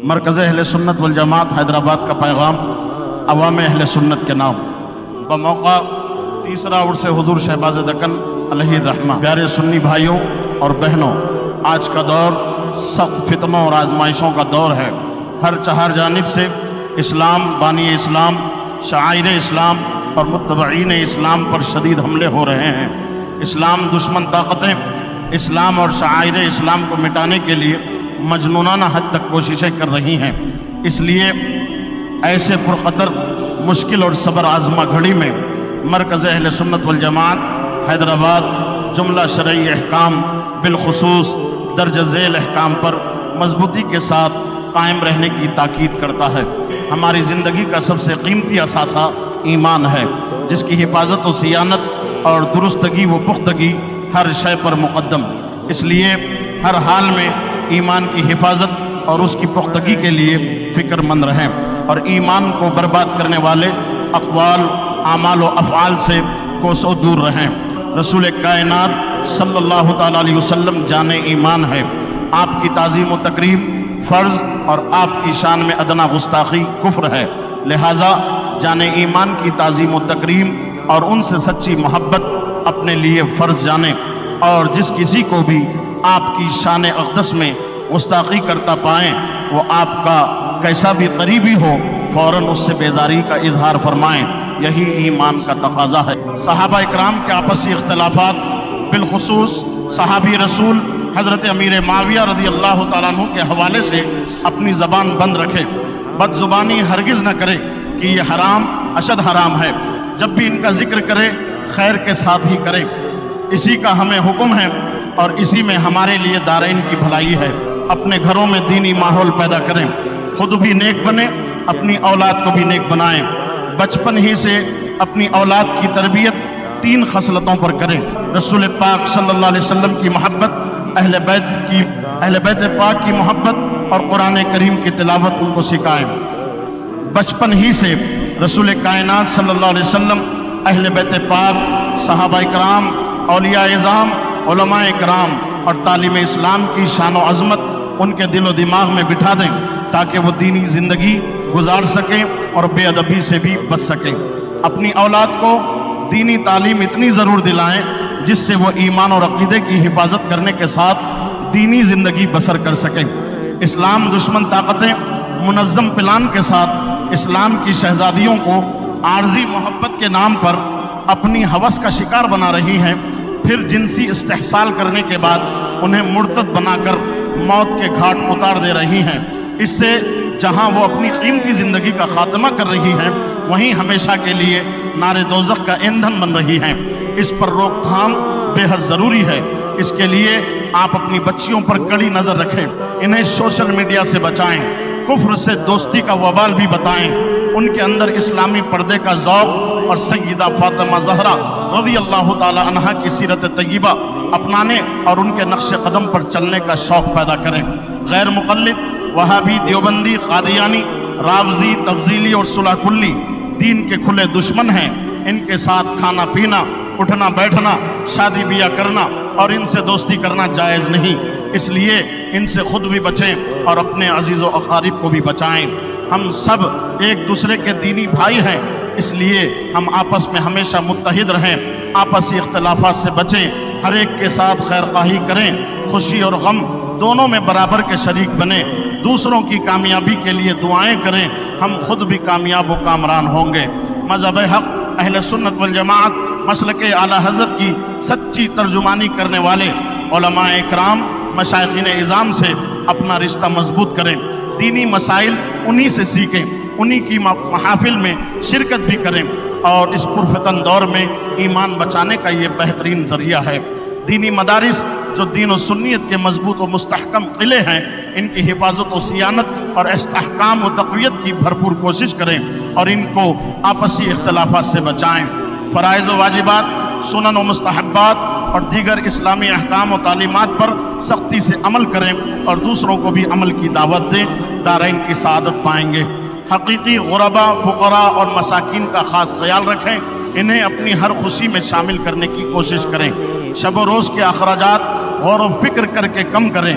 مرکز اہل سنت والجماعت حیدرآباد کا پیغام عوام اہل سنت کے نام بموقع تیسرا عرس حضور شہباز دکن علیہ الرحمہ۔ پیارے سنی بھائیوں اور بہنوں، آج کا دور سخت فتنوں اور آزمائشوں کا دور ہے۔ ہر چہار جانب سے اسلام، بانی اسلام، شعائر اسلام اور متبعین اسلام پر شدید حملے ہو رہے ہیں۔ اسلام دشمن طاقتیں اسلام اور شعائر اسلام کو مٹانے کے لیے مجنونانہ حد تک کوششیں کر رہی ہیں۔ اس لیے ایسے پرخطر، مشکل اور صبر آزما گھڑی میں مرکز اہل سنت والجماعت حیدرآباد جملہ شرعی احکام، بالخصوص درج ذیل احکام پر مضبوطی کے ساتھ قائم رہنے کی تاکید کرتا ہے۔ ہماری زندگی کا سب سے قیمتی اثاثہ ایمان ہے، جس کی حفاظت و صیانت اور درستگی و پختگی ہر شے پر مقدم۔ اس لیے ہر حال میں ایمان کی حفاظت اور اس کی پختگی کے لیے فکر مند رہیں، اور ایمان کو برباد کرنے والے اقوال، اعمال و افعال سے کوسوں دور رہیں۔ رسول کائنات صلی اللہ تعالیٰ علیہ وسلم جان ایمان ہے۔ آپ کی تعظیم و تکریم فرض اور آپ کی شان میں ادنا گستاخی کفر ہے۔ لہٰذا جان ایمان کی تعظیم و تکریم اور ان سے سچی محبت اپنے لیے فرض جانیں، اور جس کسی کو بھی آپ کی شان اقدس میں گستاخی کرتا پائیں، وہ آپ کا کیسا بھی قریبی ہو، فوراً اس سے بیزاری کا اظہار فرمائیں۔ یہی ایمان کا تقاضا ہے۔ صحابہ اکرام کے آپسی اختلافات، بالخصوص صحابی رسول حضرت امیر معاویہ رضی اللہ تعالیٰ عنہ کے حوالے سے اپنی زبان بند رکھے، بد زبانی ہرگز نہ کرے کہ یہ حرام اشد حرام ہے۔ جب بھی ان کا ذکر کرے، خیر کے ساتھ ہی کرے۔ اسی کا ہمیں حکم ہے اور اسی میں ہمارے لیے دارین کی بھلائی ہے۔ اپنے گھروں میں دینی ماحول پیدا کریں، خود بھی نیک بنیں، اپنی اولاد کو بھی نیک بنائیں۔ بچپن ہی سے اپنی اولاد کی تربیت 3 خصلتوں پر کریں۔ رسول پاک صلی اللہ علیہ وسلم کی محبت، اہل بیت پاک کی محبت اور قرآن کریم کی تلاوت ان کو سکھائیں۔ بچپن ہی سے رسول کائنات صلی اللہ علیہ وسلم، اہل بیت پاک، صحابہ اکرام، اولیاء اعظام، علماء اکرام اور تعلیم اسلام کی شان و عظمت ان کے دل و دماغ میں بٹھا دیں، تاکہ وہ دینی زندگی گزار سکیں اور بے ادبی سے بھی بچ سکیں۔ اپنی اولاد کو دینی تعلیم اتنی ضرور دلائیں جس سے وہ ایمان اور عقیدے کی حفاظت کرنے کے ساتھ دینی زندگی بسر کر سکیں۔ اسلام دشمن طاقتیں منظم پلان کے ساتھ اسلام کی شہزادیوں کو عارضی محبت کے نام پر اپنی ہوس کا شکار بنا رہی ہیں، پھر جنسی استحصال کرنے کے بعد انہیں مرتد بنا کر موت کے گھاٹ اتار دے رہی ہیں۔ اس سے جہاں وہ اپنی قیمتی زندگی کا خاتمہ کر رہی ہیں، وہیں ہمیشہ کے لیے نار دوزخ کا ایندھن بن رہی ہیں۔ اس پر روک تھام بے حد ضروری ہے۔ اس کے لیے آپ اپنی بچیوں پر کڑی نظر رکھیں، انہیں سوشل میڈیا سے بچائیں، کفر سے دوستی کا وبال بھی بتائیں، ان کے اندر اسلامی پردے کا ذوق اور سیدہ فاطمہ زہرا رضی اللہ تعالی عنہا کی سیرت طیبہ اپنانے اور ان کے نقش قدم پر چلنے کا شوق پیدا کریں۔ غیر مقلد، وہابی، دیوبندی، قادیانی، رافضی، تفضیلی اور صلح کلی دین کے کھلے دشمن ہیں۔ ان کے ساتھ کھانا پینا، اٹھنا بیٹھنا، شادی بیاہ کرنا اور ان سے دوستی کرنا جائز نہیں۔ اس لیے ان سے خود بھی بچیں اور اپنے عزیز و اقارب کو بھی بچائیں۔ ہم سب ایک دوسرے کے دینی بھائی ہیں، اس لیے ہم آپس میں ہمیشہ متحد رہیں، آپسی اختلافات سے بچیں، ہر ایک کے ساتھ خیر خواہی کریں، خوشی اور غم دونوں میں برابر کے شریک بنیں، دوسروں کی کامیابی کے لیے دعائیں کریں، ہم خود بھی کامیاب و کامران ہوں گے۔ مذہب حق اہل سنت والجماعت مسلک اعلیٰ حضرت کی سچی ترجمانی کرنے والے علماء اکرام، مشائخین اعظام سے اپنا رشتہ مضبوط کریں، دینی مسائل انہی سے سیکھیں، انہی کی محافل میں شرکت بھی کریں، اور اس پرفتن دور میں ایمان بچانے کا یہ بہترین ذریعہ ہے۔ دینی مدارس جو دین و سنیت کے مضبوط و مستحکم قلعے ہیں، ان کی حفاظت و صیانت اور استحکام و تقویت کی بھرپور کوشش کریں اور ان کو آپسی اختلافات سے بچائیں۔ فرائض و واجبات، سنن و مستحبات اور دیگر اسلامی احکام و تعلیمات پر سختی سے عمل کریں اور دوسروں کو بھی عمل کی دعوت دیں، دارین کی سعادت پائیں گے۔ حقیقی غربا، فقراء اور مساکین کا خاص خیال رکھیں، انہیں اپنی ہر خوشی میں شامل کرنے کی کوشش کریں۔ شب و روز کے اخراجات غور و فکر کر کے کم کریں،